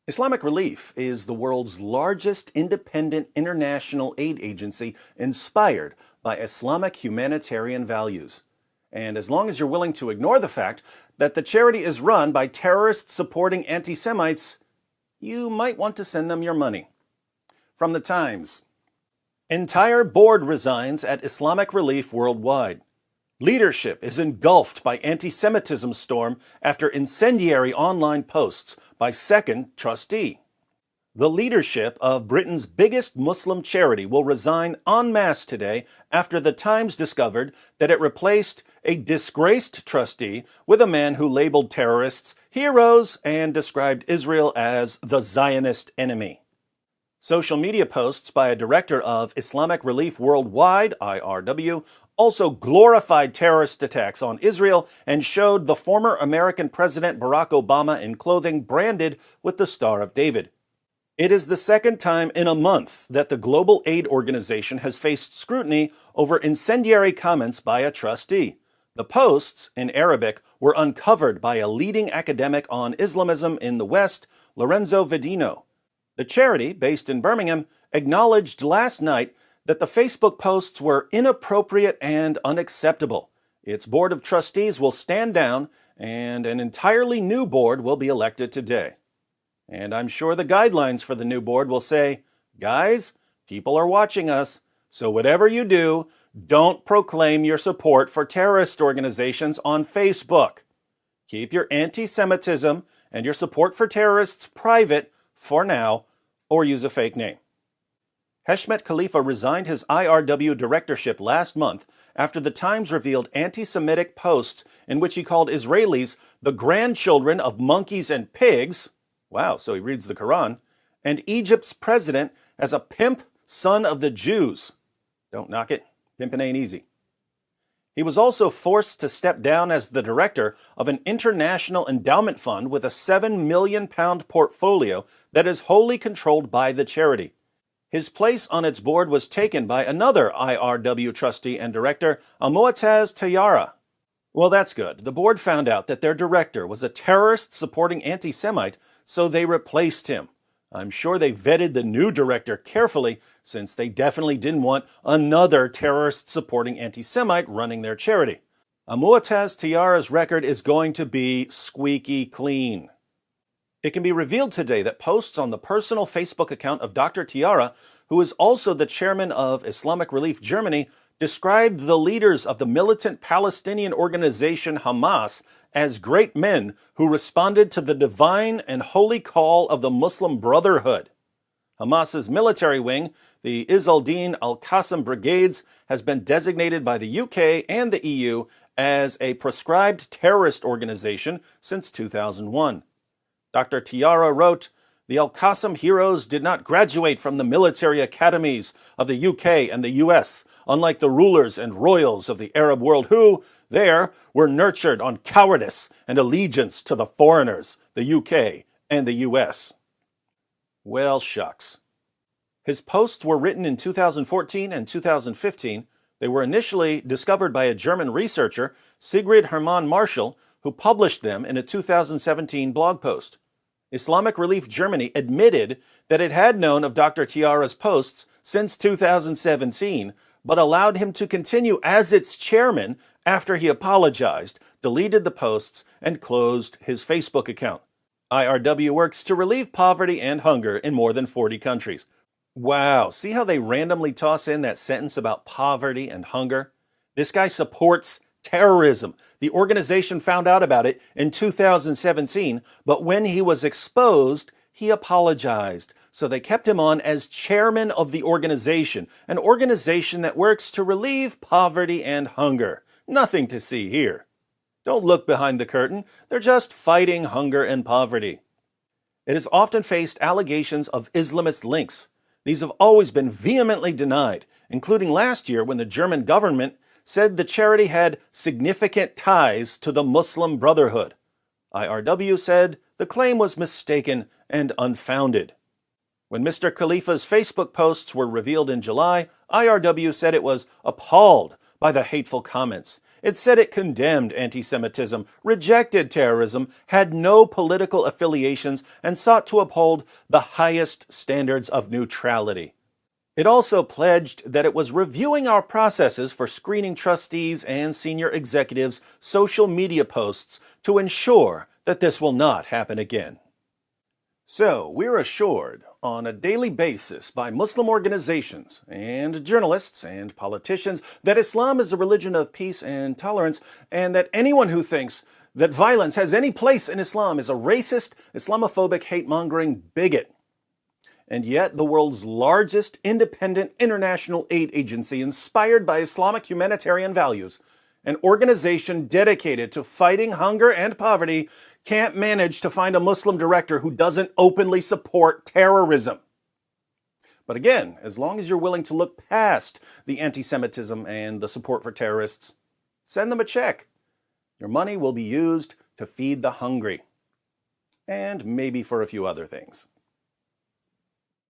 Islamic Relief is the world's largest independent international aid agency inspired by Islamic humanitarian values. And as long as you're willing to ignore the fact that the charity is run by terrorists supporting anti-Semites, you might want to send them your money. From the Times: Entire board resigns at Islamic Relief worldwide. Leadership is engulfed by anti-Semitism storm after incendiary online posts by second trustee. The leadership of Britain's biggest Muslim charity will resign en masse today after the Times discovered that it replaced a disgraced trustee with a man who labeled terrorists heroes and described Israel as the Zionist enemy. Social media posts by a director of Islamic Relief Worldwide, IRW, also glorified terrorist attacks on Israel and showed the former American President Barack Obama in clothing branded with the Star of David. It is the second time in a month that the global aid organization has faced scrutiny over incendiary comments by a trustee. The posts, in Arabic, were uncovered by a leading academic on Islamism in the West, Lorenzo Vidino. The charity, based in Birmingham, acknowledged last night that the Facebook posts were inappropriate and unacceptable. Its board of trustees will stand down, and an entirely new board will be elected today. And I'm sure the guidelines for the new board will say, guys, people are watching us, so whatever you do, don't proclaim your support for terrorist organizations on Facebook. Keep your anti-Semitism and your support for terrorists private for now, or use a fake name. Heshmet Khalifa resigned his IRW directorship last month after the Times revealed anti-Semitic posts in which he called Israelis the grandchildren of monkeys and pigs, wow, so he reads the Quran, and Egypt's president as a pimp son of the Jews. Don't knock it, pimping ain't easy. He was also forced to step down as the director of an international endowment fund with a £7 million portfolio that is wholly controlled by the charity. His place on its board was taken by another IRW trustee and director, Mu'taz Tayyara. Well, that's good. The board found out that their director was a terrorist-supporting anti-Semite, so they replaced him. I'm sure they vetted the new director carefully, since they definitely didn't want another terrorist-supporting anti-Semite running their charity. Mu'taz Tayyara's record is going to be squeaky clean. It can be revealed today that posts on the personal Facebook account of Dr. Tayyara, who is also the chairman of Islamic Relief Germany, described the leaders of the militant Palestinian organization Hamas as great men who responded to the divine and holy call of the Muslim Brotherhood. Hamas's military wing, the Izz al-Din al-Qassam Brigades, has been designated by the UK and the EU as a proscribed terrorist organization since 2001. Dr. Tayyara wrote, "The Al-Qassam heroes did not graduate from the military academies of the UK and the US, unlike the rulers and royals of the Arab world who, there, were nurtured on cowardice and allegiance to the foreigners, the UK and the US." Well, shucks. His posts were written in 2014 and 2015. They were initially discovered by a German researcher, Sigrid Hermann Marschall, who published them in a 2017 blog post. Islamic Relief Germany admitted that it had known of Dr. Tayyara's posts since 2017, but allowed him to continue as its chairman after he apologized, deleted the posts, and closed his Facebook account. IRW works to relieve poverty and hunger in more than 40 countries. Wow, see how they randomly toss in that sentence about poverty and hunger? This guy supports terrorism. The organization found out about it in 2017, but when he was exposed, he apologized. So they kept him on as chairman of the organization, an organization that works to relieve poverty and hunger. Nothing to see here. Don't look behind the curtain. They're just fighting hunger and poverty. It has often faced allegations of Islamist links. These have always been vehemently denied, including last year when the German government said the charity had significant ties to the Muslim Brotherhood. IRW said the claim was mistaken and unfounded. When Mr. Khalifa's Facebook posts were revealed in July, IRW said it was appalled by the hateful comments. It said it condemned anti-Semitism, rejected terrorism, had no political affiliations, and sought to uphold the highest standards of neutrality. It also pledged that it was reviewing our processes for screening trustees and senior executives' social media posts to ensure that this will not happen again. So, we're assured on a daily basis by Muslim organizations and journalists and politicians that Islam is a religion of peace and tolerance, and that anyone who thinks that violence has any place in Islam is a racist, Islamophobic, hate-mongering bigot. And yet, the world's largest independent international aid agency inspired by Islamic humanitarian values, an organization dedicated to fighting hunger and poverty, can't manage to find a Muslim director who doesn't openly support terrorism. But again, as long as you're willing to look past the anti-Semitism and the support for terrorists, send them a check. Your money will be used to feed the hungry. And maybe for a few other things.